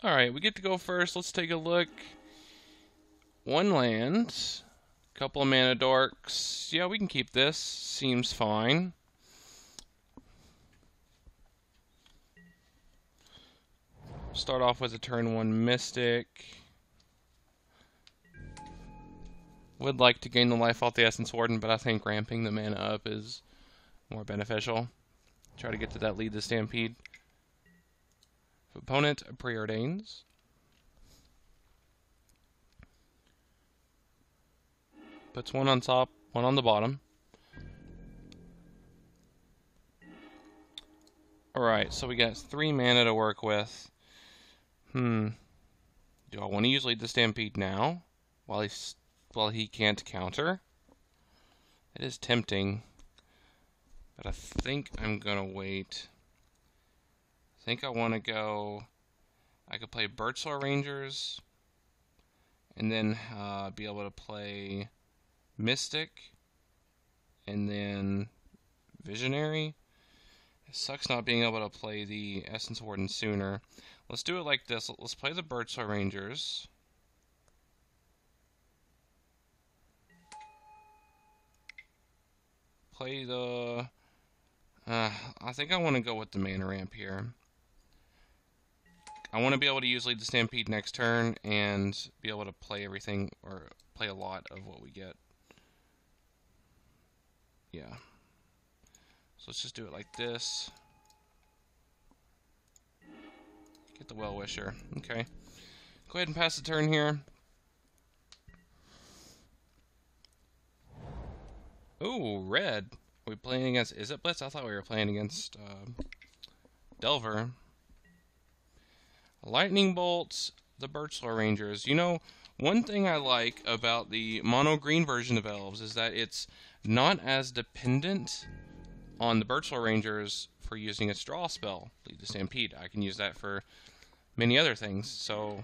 Alright, we get to go first. Let's take a look. One land. Couple of mana dorks. Yeah, we can keep this. Seems fine. Start off with a turn 1 Mystic. Would like to gain the life off the Essence Warden, but I think ramping the mana up is more beneficial. Try to get to that lead the Stampede. Opponent preordains. Puts one on top, one on the bottom. Alright, so we got 3 mana to work with. Do I want to use Lead the Stampede now? While he can't counter? It is tempting. But I think I'm gonna wait. I think I want to go... I could play Birchlar Rangers. And then be able to play Mystic. And then Visionary. It sucks not being able to play the Essence Warden sooner. Let's do it like this. Let's play the Birchlar Rangers. Play the... I think I want to go with the mana ramp here. I want to be able to use Lead the Stampede next turn and be able to play everything, or play a lot of what we get. Yeah. So let's just do it like this. Get the Well-Wisher. Okay. Go ahead and pass the turn here. Ooh, red. Are we playing against Izzet Blitz? I thought we were playing against Delver. Lightning Bolts, the Birchlar Rangers. You know, one thing I like about the mono-green version of Elves is that it's not as dependent on the Birchlar Rangers for using its draw spell, Lead the Stampede. I can use that for many other things, so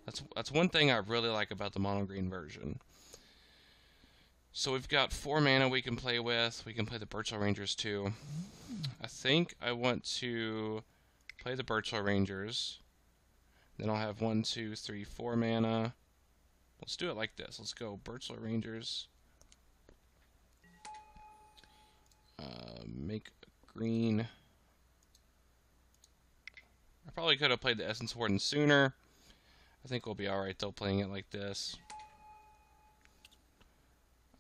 that's one thing I really like about the mono-green version. So we've got 4 mana we can play with. We can play the Birchlar Rangers too. I think I want to play the Birchlar Rangers. Then I'll have 1, 2, 3, 4 mana. Let's do it like this. Let's go Birchlar Rangers. Make green. I probably could have played the Essence Warden sooner. I think we'll be alright though playing it like this.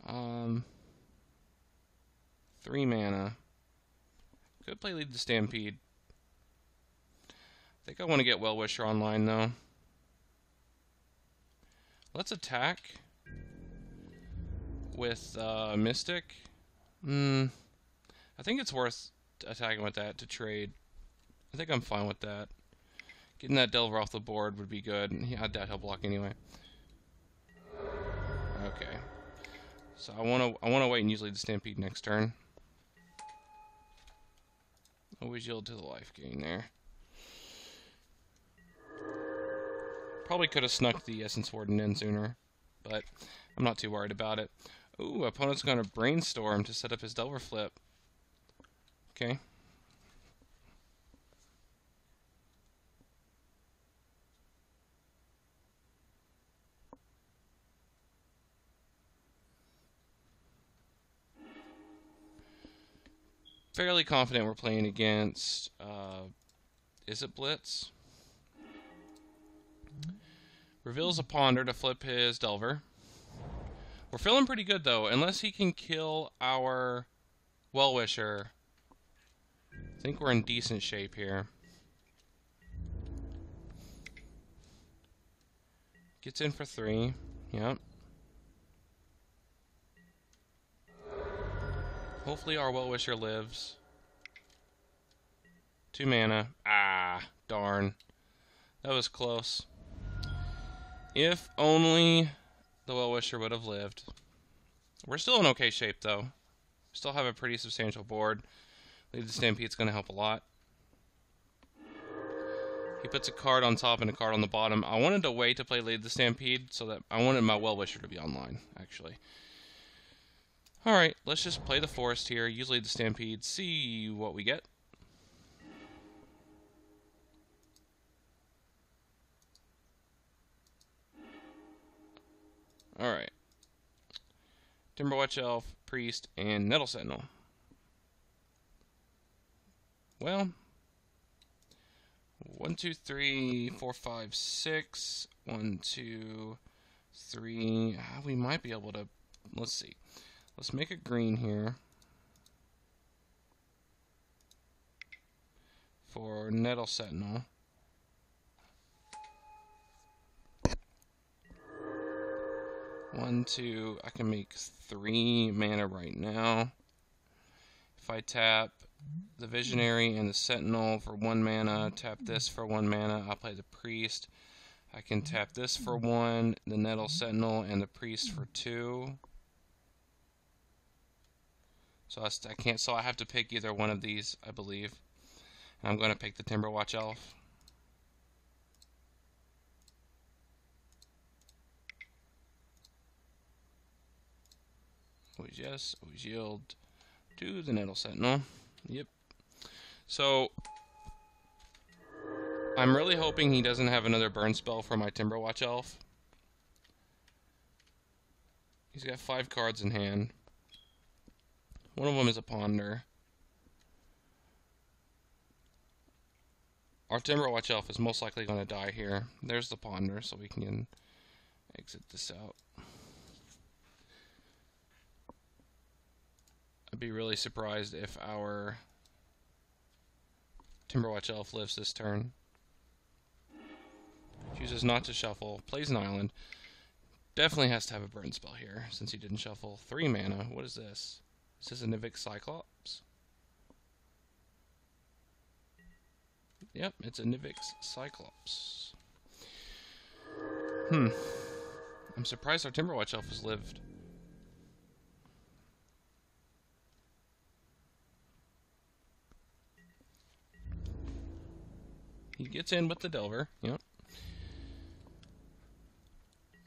3 mana. Could play Lead the Stampede. I think I want to get Well-Wisher online though. Let's attack with Mystic. I think it's worth attacking with that to trade. I think I'm fine with that. Getting that Delver off the board would be good. Yeah, I doubt he'll block anyway. Okay. So I wanna wait and use Lead the Stampede next turn. Always yield to the life gain there. Probably could have snuck the Essence Warden in sooner, but I'm not too worried about it. Ooh, opponent's gonna Brainstorm to set up his Delver flip. Okay. Fairly confident we're playing against Izzet Blitz. Reveals a Ponder to flip his Delver. We're feeling pretty good though, unless he can kill our Well-Wisher. I think we're in decent shape here. Gets in for 3. Yep. Hopefully our Well-Wisher lives. 2 mana. Ah, darn. That was close. If only the Well-Wisher would have lived. We're still in okay shape though. Still have a pretty substantial board. Lead the Stampede's going to help a lot. He puts a card on top and a card on the bottom. I wanted to wait to play Lead the Stampede so that I wanted my Well-Wisher to be online, actually. Alright, let's just play the Forest here, use Lead the Stampede, see what we get. Timberwatch Elf, Priest, and Nettle Sentinel. Well, 1, 2, 3, 4, 5, 6. 1, 2, 3. We might be able to. Let's see. Let's make a green here for Nettle Sentinel. One, two. I can make 3 mana right now. If I tap the Visionary and the Sentinel for 1 mana, tap this for 1 mana, I'll play the Priest. I can tap this for 1, the Nettle Sentinel, and the Priest for 2. So I can't. So I have to pick either one of these, I believe. And I'm going to pick the Timberwatch Elf. Always yes, always yield to the Nettle Sentinel. Yep. So I'm really hoping he doesn't have another burn spell for my Timberwatch Elf. He's got 5 cards in hand. One of them is a Ponder. Our Timberwatch Elf is most likely going to die here. There's the Ponder, so we can exit this out. I'd be really surprised if our Timberwatch Elf lives this turn. Chooses not to shuffle. Plays an island. Definitely has to have a burn spell here, since he didn't shuffle. 3 mana. What is this? Is this a Nivix Cyclops? Yep, it's a Nivix Cyclops. I'm surprised our Timberwatch Elf has lived. He gets in with the Delver. Yep.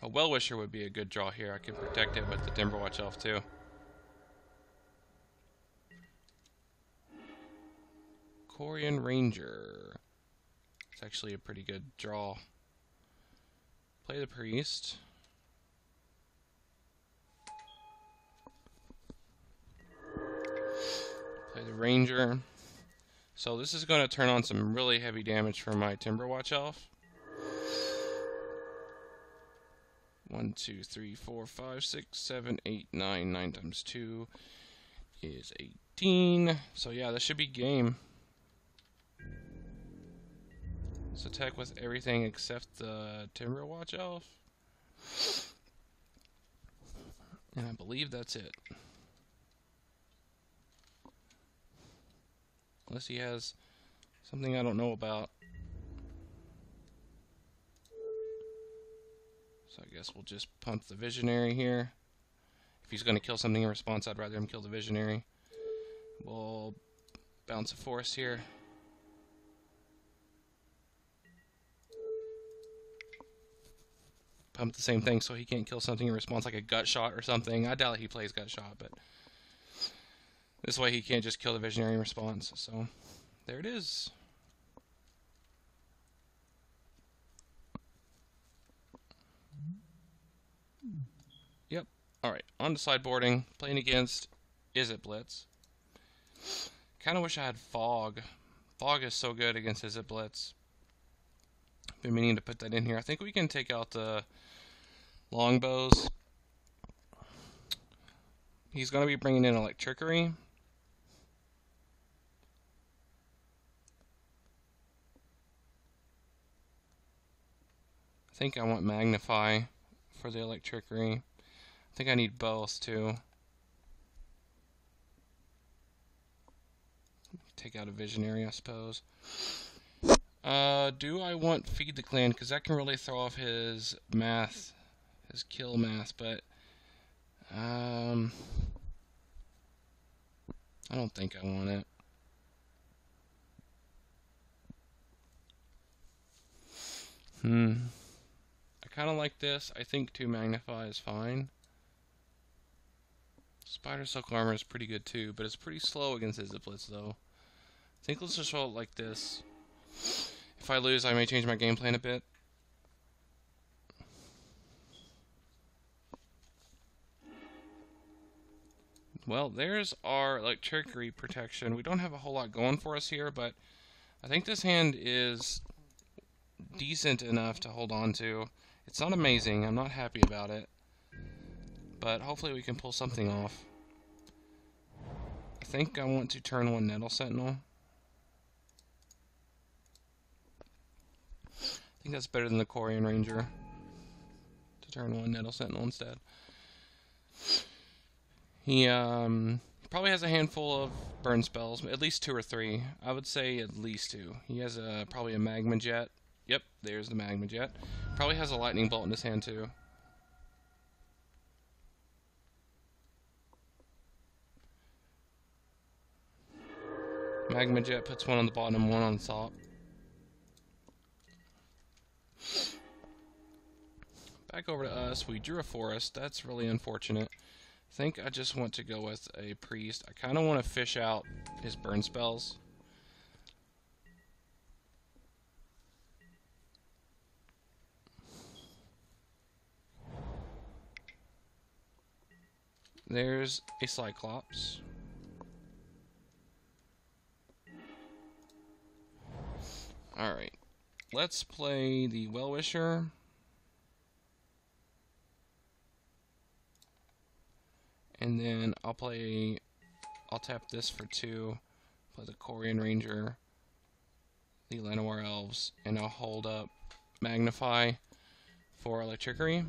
A Well-Wisher would be a good draw here. I could protect it with the Timberwatch Elf too. Corian Ranger. It's actually a pretty good draw. Play the Priest. Play the Ranger. So this is going to turn on some really heavy damage for my Timberwatch Elf. 1, 2, 3, 4, 5, 6, 7, 8, 9. 9 times 2 is 18. So yeah, this should be game. Let's attack with everything except the Timberwatch Elf. And I believe that's it. Unless he has something I don't know about. So I guess we'll just pump the Visionary here. If he's going to kill something in response, I'd rather him kill the Visionary. We'll bounce a Forest here. Pump the same thing so he can't kill something in response, like a Gut Shot or something. I doubt he plays Gut Shot, but this way he can't just kill the Visionary in response. So there it is. Yep. Alright, on to sideboarding. Playing against Izzet Blitz. Kind of wish I had Fog. Fog is so good against Izzet Blitz. Been meaning to put that in here. I think we can take out the longbows. He's going to be bringing in Electrickery. I think I want Magnify for the Electrickery. I think I need both too. Take out a Visionary, I suppose. Do I want Feed the Clan? Because that can really throw off his math, his kill math, but I don't think I want it. I kind of like this. I think 2 Magnify is fine. Spider Silk Armor is pretty good too, but it's pretty slow against Izzet Blitz though. I think let's just roll it like this. If I lose, I may change my game plan a bit. Well, there's our electricity protection. We don't have a whole lot going for us here, but I think this hand is decent enough to hold on to. It's not amazing. I'm not happy about it. But hopefully we can pull something off. I think I want to turn one Nettle Sentinel. I think that's better than the Corian Ranger. To turn one Nettle Sentinel instead. He probably has a handful of burn spells, at least 2 or 3. I would say at least 2. He has probably a Magma Jet. Yep, there's the Magma Jet. Probably has a Lightning Bolt in his hand too. Magma Jet puts one on the bottom and one on the top. Back over to us, we drew a forest. That's really unfortunate. I think I just want to go with a priest. I kind of want to fish out his burn spells. There's a Cyclops. Alright, let's play the Well-Wisher. And then I'll tap this for 2, play the Corian Ranger, the Llanowar Elves, and I'll hold up Magnify for Electricity.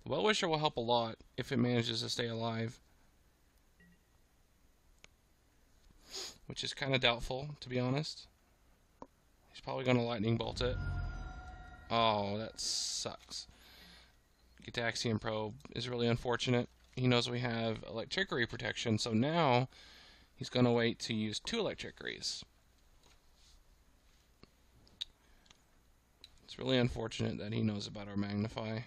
The Well-Wisher will help a lot if it manages to stay alive, which is kind of doubtful, to be honest. He's probably going to Lightning Bolt it. Oh, that sucks. Gitaxian Probe is really unfortunate. He knows we have Electricity protection, so now he's going to wait to use 2 Electricities. It's really unfortunate that he knows about our Magnify.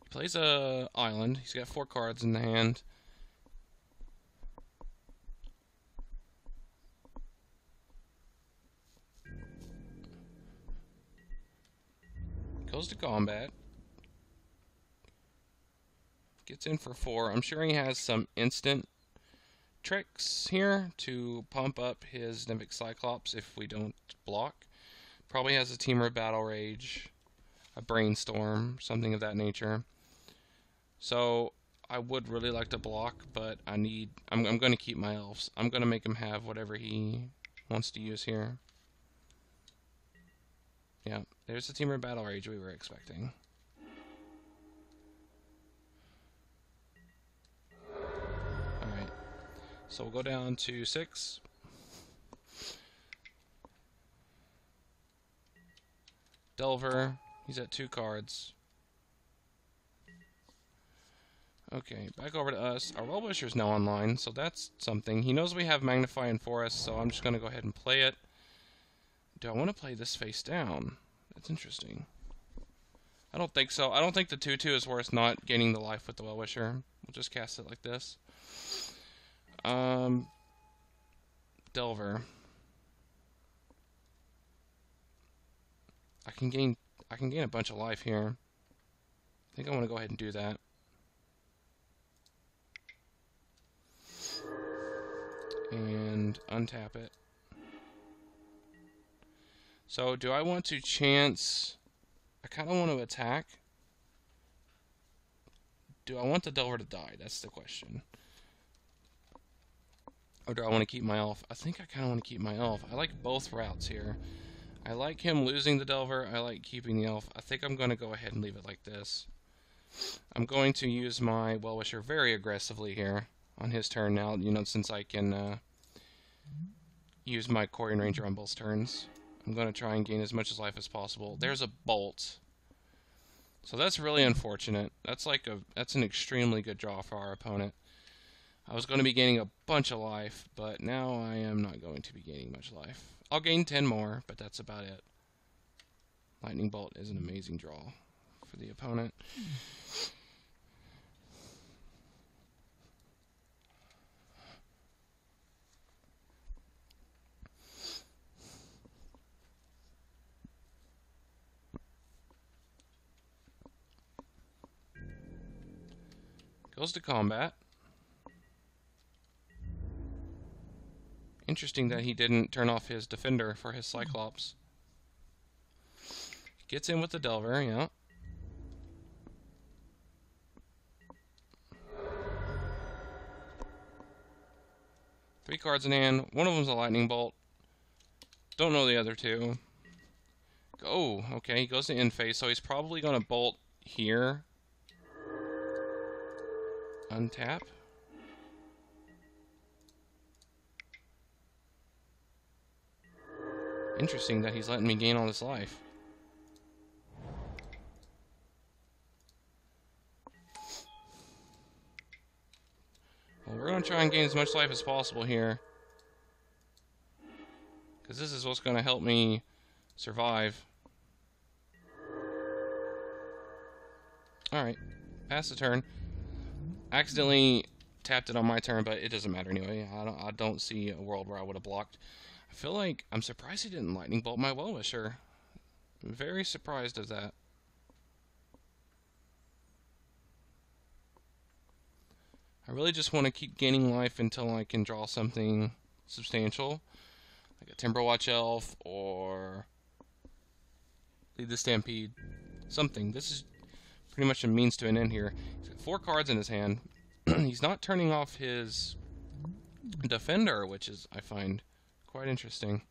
Plays a island. He's got 4 cards in the hand. Goes to combat. Gets in for 4. I'm sure he has some instant tricks here to pump up his Nymphic Cyclops if we don't block. Probably has a Teamer of Battle Rage, a Brainstorm, something of that nature. So I would really like to block, but I'm going to keep my elves. I'm going to make him have whatever he wants to use here. Yeah, there's the Teamer Battle Rage we were expecting. Alright, so we'll go down to 6. Delver, he's at 2 cards. Okay, back over to us. Our Well-Wisher is now online, so that's something. He knows we have Magnify in Forest, so I'm just going to go ahead and play it. Do I want to play this face down? That's interesting. I don't think so. I don't think the 2/2 is worth not gaining the life with the Well-Wisher. We'll just cast it like this. Delver. I can gain a bunch of life here. I think I want to go ahead and do that. And untap it. So do I want to chance... I kind of want to attack. Do I want the Delver to die? That's the question. Or do I want to keep my elf? I think I kind of want to keep my elf. I like both routes here. I like him losing the Delver. I like keeping the elf. I think I'm going to go ahead and leave it like this. I'm going to use my Well-Wisher very aggressively here on his turn now, you know, since I can use my Corian Ranger on both turns. I'm going to try and gain as much life as possible. There's a Bolt. So that's really unfortunate. That's an extremely good draw for our opponent. I was going to be gaining a bunch of life, but now I am not going to be gaining much life. I'll gain 10 more, but that's about it. Lightning Bolt is an amazing draw for the opponent. Goes to combat. Interesting that he didn't turn off his defender for his Cyclops. Gets in with the Delver, yeah. Three cards in hand. One of them's a Lightning Bolt. Don't know the other two. Oh, okay. He goes to in phase, so he's probably going to bolt here. Untap. Interesting that he's letting me gain all this life. Well, we're going to try and gain as much life as possible here, because this is what's going to help me survive. Alright, pass the turn. Accidentally tapped it on my turn, but it doesn't matter anyway. I don't see a world where I would have blocked. I feel like I'm surprised he didn't Lightning Bolt my Well-Wisher. I'm very surprised of that. I really just want to keep gaining life until I can draw something substantial, like a Timberwatch Elf or Lead the Stampede. Something. This is pretty much a means to an end here. He's got 4 cards in his hand. He's not turning off his defender, which is, I find, quite interesting.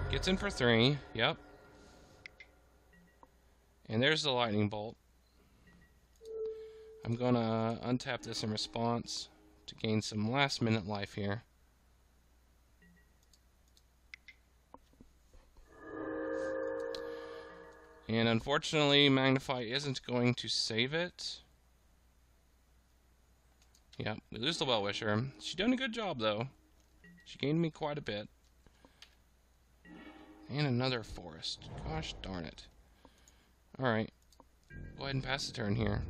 Gets in for 3. Yep. And there's the Lightning Bolt. I'm going to untap this in response to gain some last-minute life here. And unfortunately, Magnify isn't going to save it. Yep, we lose the Well-Wisher. She's doing a good job, though. She gained me quite a bit. And another forest. Gosh darn it. Alright. Go ahead and pass the turn here.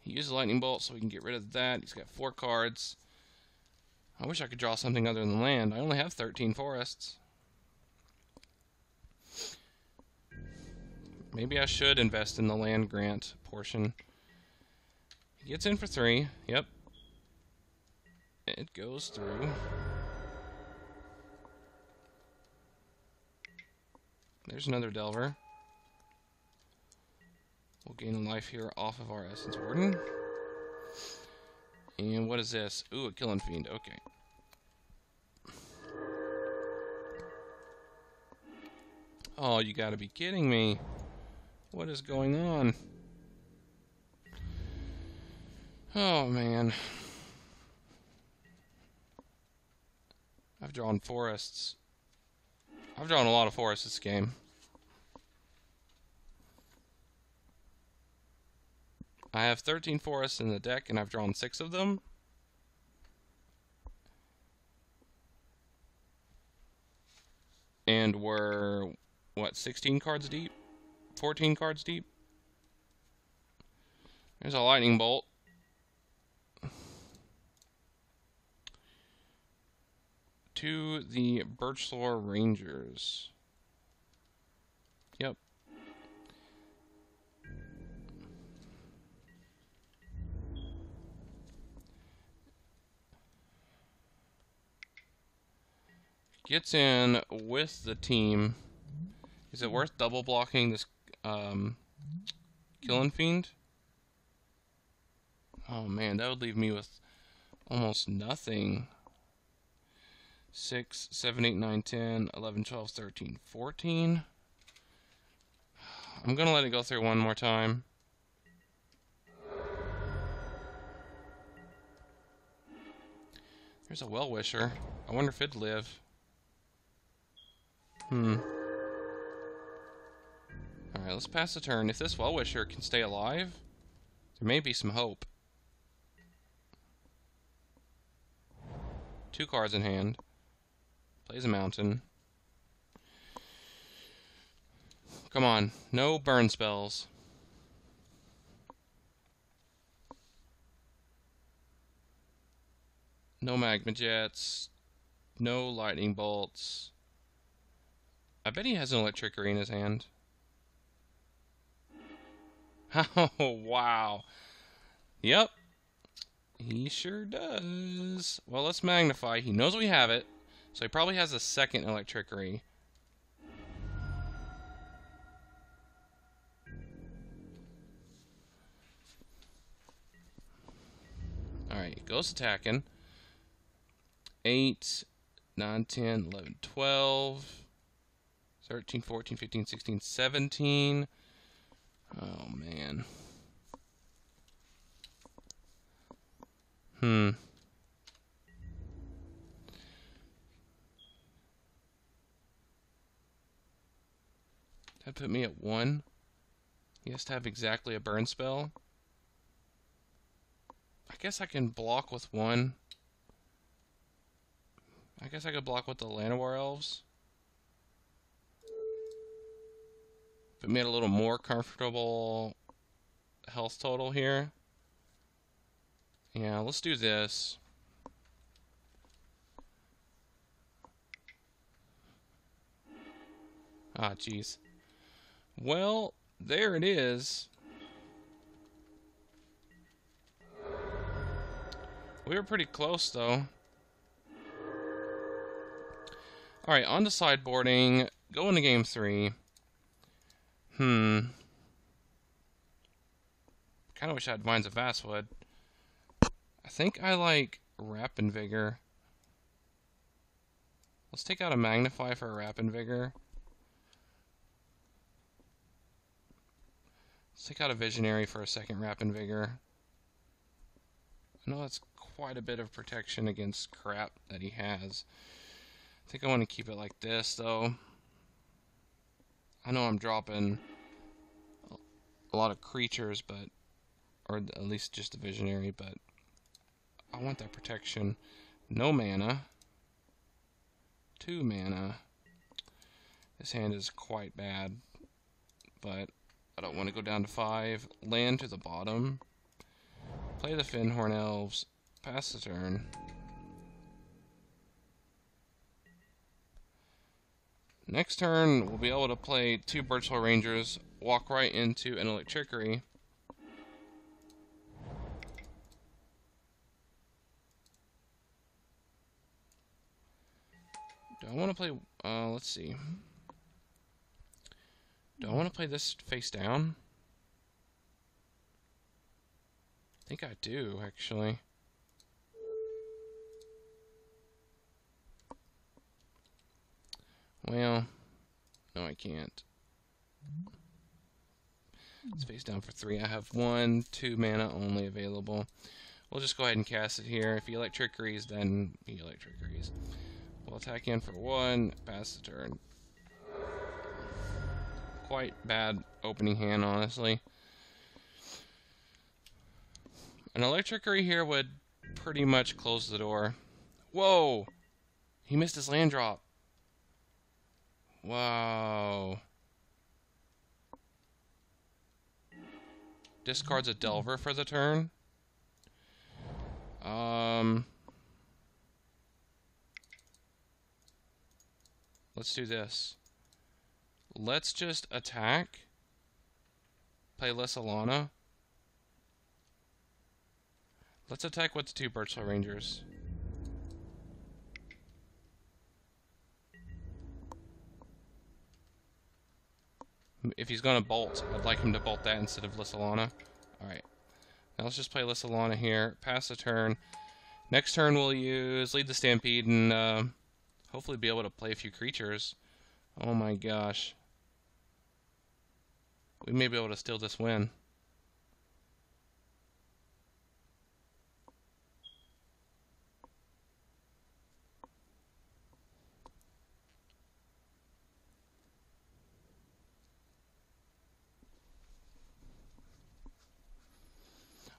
He used a Lightning Bolt so we can get rid of that. He's got 4 cards. I wish I could draw something other than land. I only have 13 forests. Maybe I should invest in the land grant portion. He gets in for 3. Yep. It goes through. There's another Delver. We'll gain a life here off of our Essence Warden. And what is this? Ooh, a Killing Fiend. Okay. Oh, you gotta be kidding me. What is going on? Oh, man. I've drawn forests. I've drawn a lot of forests this game. I have 13 forests in the deck, and I've drawn 6 of them. And we're, what, 16 cards deep? 14 cards deep? There's a Lightning Bolt. To the Birchlore Rangers. Yep. Gets in with the team. Is it worth double blocking this Killing Fiend? Oh man, that would leave me with almost nothing. 6, 7, 8, 9, 10, 11, 12, 13, 14. I'm going to let it go through one more time. There's a Well-Wisher. I wonder if it'd live. Alright, let's pass the turn. If this Well-Wisher can stay alive, there may be some hope. 2 cards in hand. Plays a mountain. Come on, no burn spells. No magma jets. No lightning bolts. I bet he has an electricity in his hand. Oh, wow. Yep. He sure does. Well, let's magnify. He knows we have it, so he probably has a second electricity. Alright, goes attacking. 8, 9, 10, 11, 12, 13, 14, 15, 16, 17. Oh, man. That put me at 1. He has to have exactly a burn spell. I guess I can block with 1. I guess I could block with the Llanowar Elves. Put me at a little more comfortable health total here. Yeah, let's do this. Ah, jeez. Well, there it is. We were pretty close, though. Alright, on to sideboarding. Go into game 3. Kind of wish I had Vines of Vastwood. I think I like Rapid Vigor. Let's take out a Magnify for a Rapid Vigor. Let's take out a Visionary for a second Rapid Vigor. I know that's quite a bit of protection against crap that he has. I think I want to keep it like this, though. I know I'm dropping a lot of creatures, but... or at least just a Visionary, but... I want that protection. No mana. 2 mana. This hand is quite bad, but I don't want to go down to 5. Land to the bottom. Play the Fyndhorn Elves. Pass the turn. Next turn, we'll be able to play 2 Birchwell Rangers, walk right into an Electrickery. Do I want to play, let's see. Do I want to play this face down? I think I do, actually. Well, no, I can't. It's face down for 3. I have 1, 2 mana only available. We'll just go ahead and cast it here. If he Electrickeries, then he Electrickeries. We'll attack in for 1, pass the turn. Quite bad opening hand, honestly. An Electrickery here would pretty much close the door. Whoa! He missed his land drop. Wow. Discards a Delver for the turn. Let's do this. Let's just attack. Play Lissalana. Let's attack with the 2 Birchwell Rangers. If he's going to bolt, I'd like him to bolt that instead of Lissalana. Alright. Now let's just play Lissalana here. Pass the turn. Next turn we'll use Lead the Stampede and hopefully be able to play a few creatures. Oh my gosh. We may be able to steal this win.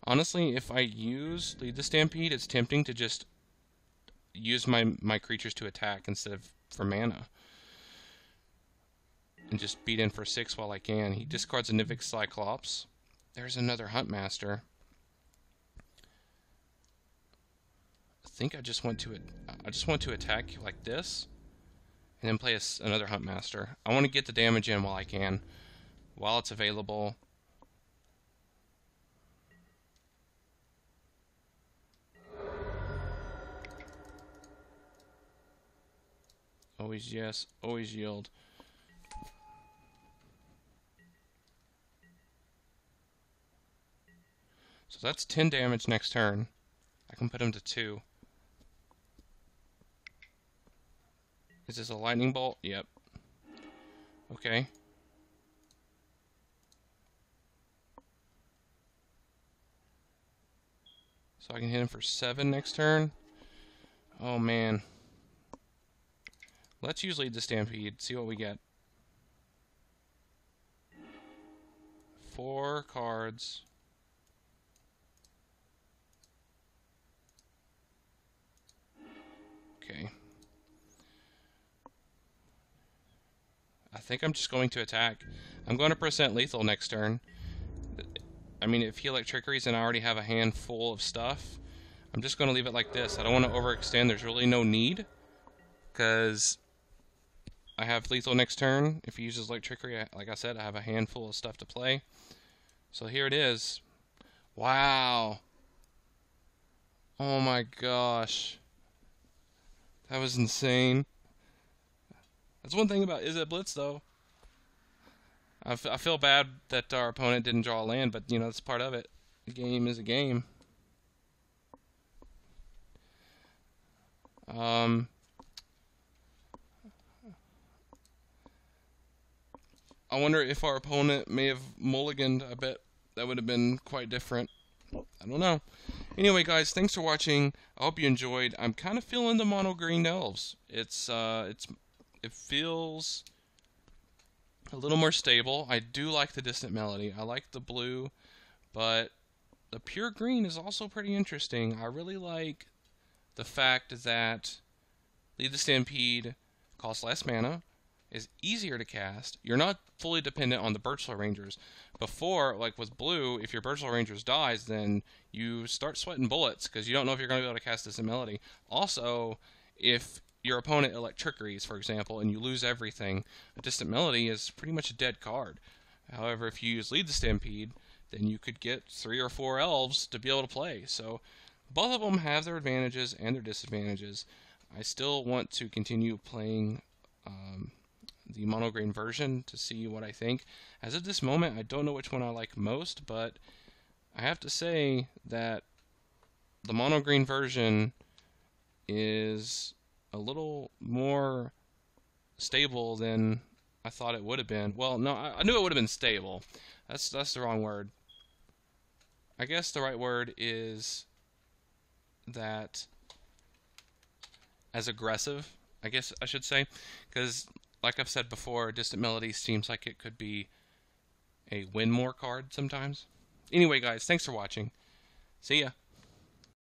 Honestly, if I use Lead the Stampede, it's tempting to just use my creatures to attack instead of for mana. And just beat in for 6 while I can. He discards a Nivix Cyclops. There's another Huntmaster. I think I just want to attack like this, and then play another Huntmaster. I want to get the damage in while I can, while it's available. Always yes, always yield. So that's 10 damage next turn. I can put him to 2. Is this a lightning bolt? Yep. Okay. So I can hit him for 7 next turn. Oh man. Let's use Lead the Stampede, see what we get. 4 cards. Okay. I think I'm just going to attack. I'm going to percent lethal next turn. I mean, if he Electrickeries and I already have a hand full of stuff, I'm just going to leave it like this. I don't want to overextend. There's really no need, because I have lethal next turn. If he uses Electrickery, like I said, I have a handful of stuff to play. So here it is. Wow. Oh my gosh. That was insane. That's one thing about Izzet Blitz, though. I feel bad that our opponent didn't draw a land, but, you know, that's part of it. A game is a game. I wonder if our opponent may have mulliganed. I bet that would have been quite different. I don't know. Anyway, guys, thanks for watching. I hope you enjoyed. I'm kind of feeling the mono green elves. It feels a little more stable. I do like the Distant Melody. I like the blue, but the pure green is also pretty interesting. I really like the fact that Lead the Stampede costs less mana, is easier to cast. You're not fully dependent on the Birchlar Rangers. Before, like with blue, if your Birchlar Rangers dies, then you start sweating bullets because you don't know if you're going to be able to cast Distant Melody. Also, if your opponent Electrickeries, for example, and you lose everything, a Distant Melody is pretty much a dead card. However, if you use Lead the Stampede, then you could get 3 or 4 elves to be able to play. So both of them have their advantages and their disadvantages. I still want to continue playing the mono green version to see what I think. As of this moment, I don't know which one I like most, but I have to say that the mono green version is a little more stable than I thought it would have been. Well, no, I knew it would have been stable. That's the wrong word. I guess the right word is that as aggressive, I guess I should say, because like I've said before, Distant Melody seems like it could be a win more card sometimes. Anyway, guys, thanks for watching. See ya.